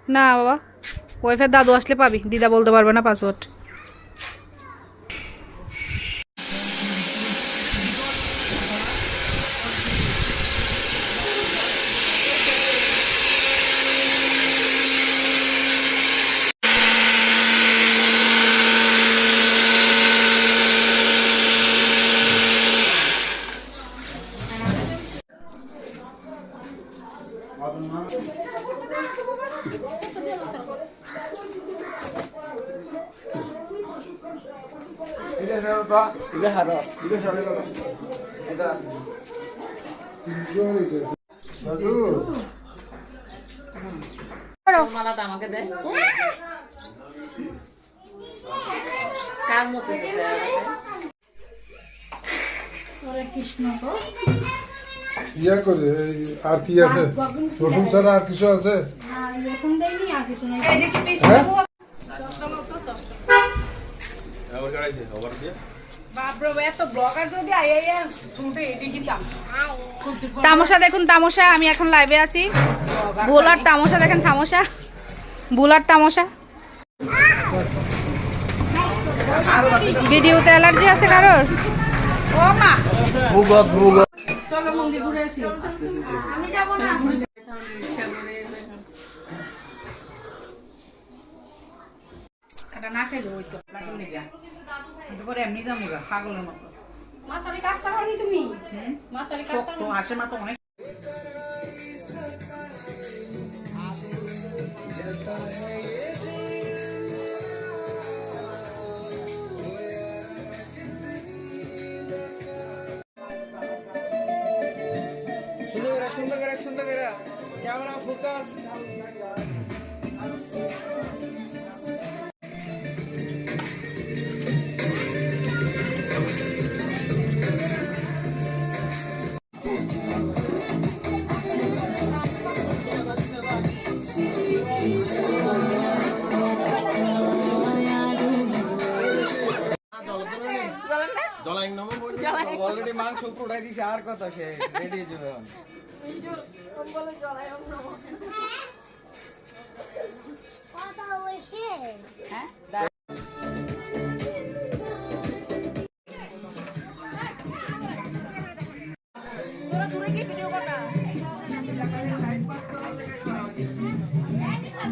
না বাবা, ওয়াইফাই দাদু আসলে পাবি, দিদা বলতে পারবে না পাসওয়ার্ড। মালাটা আমাকে দে। কার মতো ইয়া করে আর কি আছে? রসুন ছাড়া আর কিছু আছে? তামাশা দেখুন, তামাশা। আমি এখন লাইভে আছি। ভোলার তামাশা দেখেন, তামাশা, ভোলার তামাশা। ভিডিওতে অ্যালার্জি আছে কারোর? ও মা, চলো মন্দির ঘুরে আসি। আমি যাব না। এটা না খাইলে ওই তো পরে এমনি যাবো পাগলের মতো। মাথারে কাটতে হয়নি তুমি? মাথারে কাটতে তো আসে না তো অনেক। সুন্দর করে ক্যামেরা ফোকাস। অলরেডি মাংস উঠাই দিছে, আর কথা সে রেডি হয়ে যাবে এখন। কথা হয়েছে।